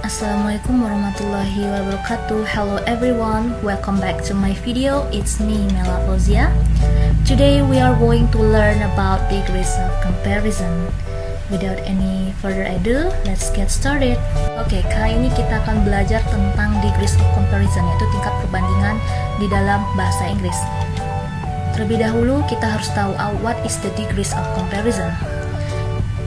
Assalamualaikum warahmatullahi wabarakatuh. Hello everyone, welcome back to my video. It's me, Mela Fauzia. Today we are going to learn about degrees of comparison. Without any further ado, let's get started. Oke, kali ini kita akan belajar tentang degrees of comparison, yaitu tingkat perbandingan di dalam bahasa Inggris. Terlebih dahulu kita harus tahu what is the degrees of comparison.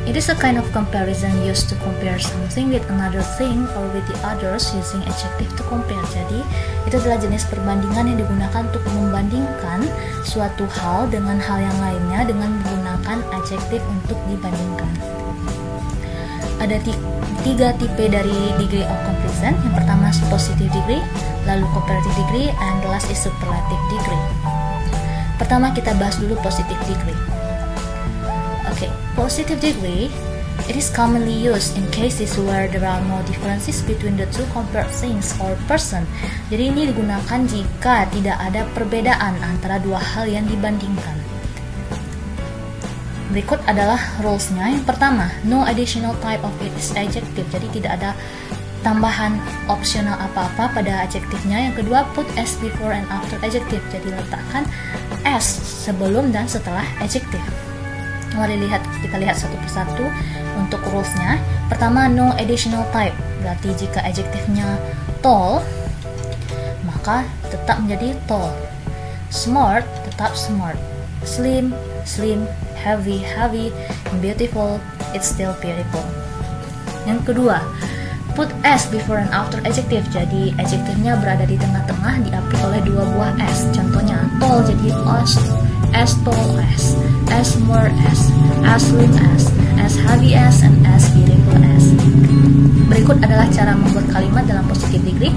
It is a kind of comparison used to compare something with another thing or with the others using adjective to compare. Jadi, itu adalah jenis perbandingan yang digunakan untuk membandingkan suatu hal dengan hal yang lainnya dengan menggunakan adjektif untuk dibandingkan. Ada tiga tipe dari degree of comparison. Yang pertama positive degree, lalu comparative degree, and the last is superlative degree. Pertama kita bahas dulu positive degree. Okay, positive degree, it is commonly used in cases where there are no differences between the two compared things or person. Jadi ini digunakan jika tidak ada perbedaan antara dua hal yang dibandingkan. Berikut adalah rules-nya. Yang pertama, no additional type of it is adjective. Jadi tidak ada tambahan opsional apa-apa pada adjektifnya. Yang kedua, put s before and after adjective. Jadi letakkan s sebelum dan setelah adjektif. Mari kita lihat satu persatu untuk rules-nya. Pertama, no additional type. Berarti jika adjektifnya tall, maka tetap menjadi tall. Smart, tetap smart. Slim, slim. Heavy, heavy. Beautiful, it's still beautiful. Yang kedua, put s before and after adjective. Jadi adjektifnya berada di tengah-tengah, diapit oleh dua buah s. Contohnya, tall jadi as tall as more as slim as heavy as, and as beautiful as. Berikut adalah cara membuat kalimat dalam positive degree.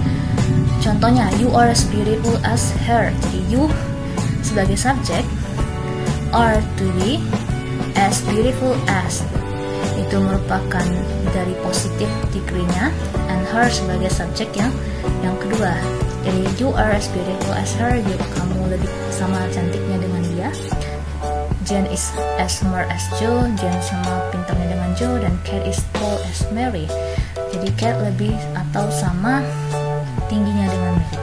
Contohnya, you are as beautiful as her. Jadi you sebagai subjek, are to be as beautiful as. Itu merupakan dari positive degree-nya, and her sebagai subjek yang kedua. Jadi you are as beautiful as her, kamu lebih sama cantiknya dengan dia. Jane is as smart as Joe, Jane sama pintarnya dengan Joe, dan Kate is tall as Mary. Jadi Kate lebih atau sama tingginya dengan Mary.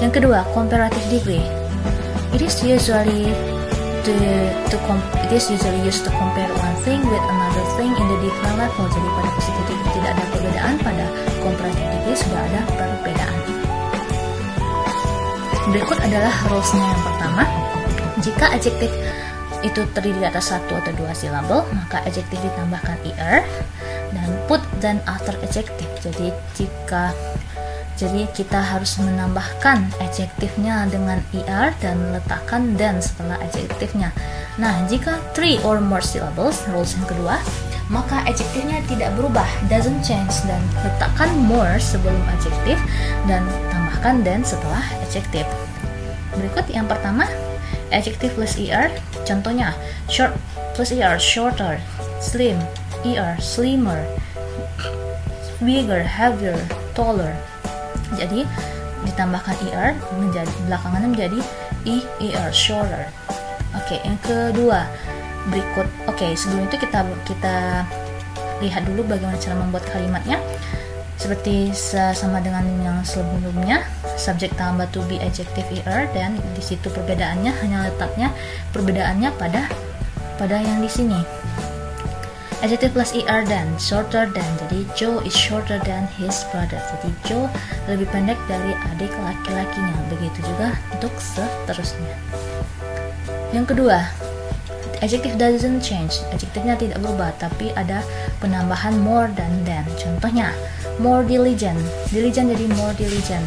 Yang kedua, comparative degree. It is usually used to compare one thing with another thing in the different level. Jadi pada positive degree tidak ada perbedaan, pada comparative degree sudah ada perbedaan. Berikut adalah rules-nya. Yang pertama, jika adjektif itu terdiri di atas satu atau dua silabel, maka adjektif ditambahkan er dan put dan after adjective. Jadi kita harus menambahkan adjektifnya dengan er dan letakkan dan setelah adjektifnya. Nah, jika three or more syllables, rules yang kedua, maka adjektifnya tidak berubah, doesn't change, dan letakkan more sebelum adjektif dan tambahkan then setelah adjektif. Berikut yang pertama, adjective plus er. Contohnya, short plus er, shorter. Slim, er, slimmer. Bigger, heavier, taller. Jadi ditambahkan er, belakangannya menjadi er, shorter. Oke, yang kedua, berikut. Oke, sebelum itu kita lihat dulu bagaimana cara membuat kalimatnya. Seperti sama dengan yang sebelumnya, subjek tambah to be adjective er, dan di situ perbedaannya hanya letaknya perbedaannya pada yang di sini. Adjective plus er dan shorter than. Jadi Joe is shorter than his brother. Jadi Joe lebih pendek dari adik laki-lakinya. Begitu juga untuk seterusnya. Yang kedua, adjective doesn't change. Adjektifnya tidak berubah, tapi ada penambahan more dan than. Contohnya, more diligent. Diligent jadi more diligent.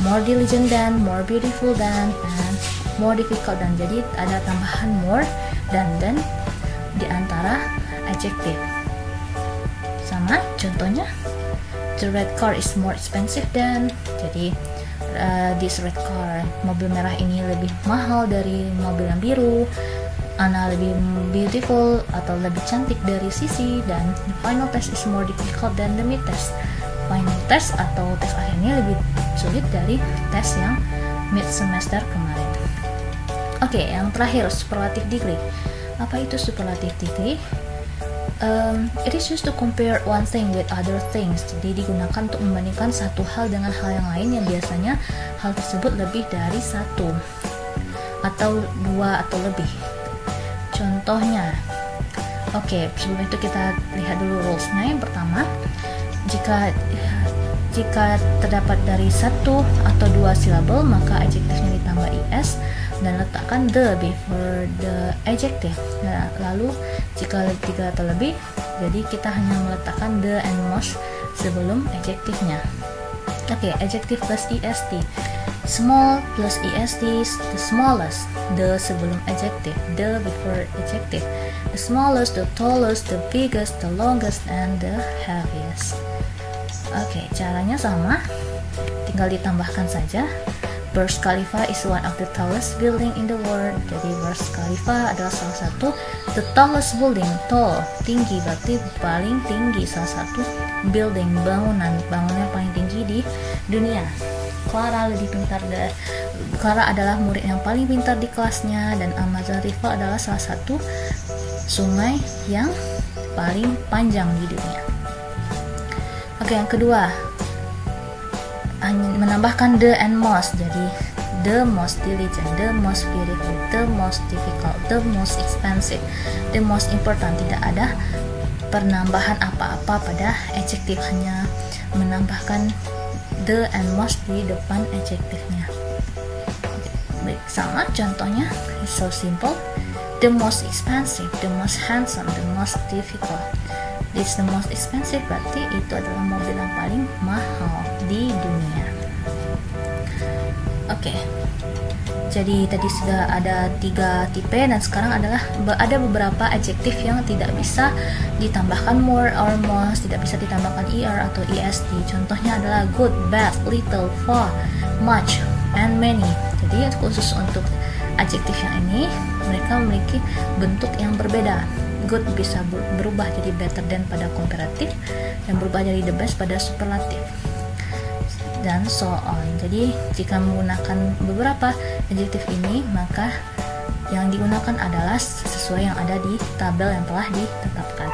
More diligent than, more beautiful than, and more difficult than. Jadi ada tambahan more dan than di antara adjektif. Sama contohnya, the red car is more expensive than. Jadi this red car, mobil merah ini lebih mahal dari mobil yang biru. Anna lebih beautiful atau lebih cantik dari Sisi, dan the final test is more difficult than the mid test. Final test atau tes akhirnya lebih sulit dari tes yang mid semester kemarin. Oke, yang terakhir, superlative degree. Apa itu superlative degree? It is used to compare one thing with other things. Jadi digunakan untuk membandingkan satu hal dengan hal yang lain yang biasanya hal tersebut lebih dari satu atau dua atau lebih. Contohnya, oke, sebelum itu kita lihat dulu rules-nya. Yang pertama, jika terdapat dari satu atau dua silabel, maka adjektifnya ditambah es dan letakkan the before the adjective. Nah, lalu jika tiga atau lebih, jadi kita hanya meletakkan the and most sebelum adjektifnya. Oke, adjective plus est. Small plus est, the smallest. The sebelum adjective, the before adjective. The smallest, the tallest, the biggest, the longest, and the heaviest. Oke, caranya sama, tinggal ditambahkan saja. Burj Khalifa is one of the tallest building in the world. Jadi Burj Khalifa adalah salah satu the tallest building, tall, tinggi, berarti paling tinggi, salah satu building, bangunan paling tinggi di dunia. Clara adalah murid yang paling pintar di kelasnya, dan Amazon River adalah salah satu sungai yang paling panjang di dunia. Oke, yang kedua, menambahkan the and most. Jadi the most diligent, the most beautiful, the most difficult, the most expensive, the most important. Tidak ada penambahan apa-apa pada adjektif, hanya menambahkan the and most di depan adjektifnya. Baik, sama contohnya, it's so simple. The most expensive, the most handsome, the most difficult. This the most expensive, berarti itu adalah mobil yang paling mahal di dunia. Oke, jadi tadi sudah ada 3 tipe, dan sekarang ada beberapa adjektif yang tidak bisa ditambahkan more or most, tidak bisa ditambahkan er atau est. Contohnya adalah good, bad, little, far, much, and many. Jadi khusus untuk adjektif yang ini, mereka memiliki bentuk yang berbeda. Good bisa berubah jadi better than pada komparatif, dan berubah jadi the best pada superlatif, dan so on. Jadi jika menggunakan beberapa adjektif ini, maka yang digunakan adalah sesuai yang ada di tabel yang telah ditetapkan.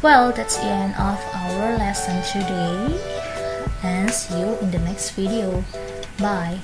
Well, that's the end of our lesson today, and see you in the next video. Bye.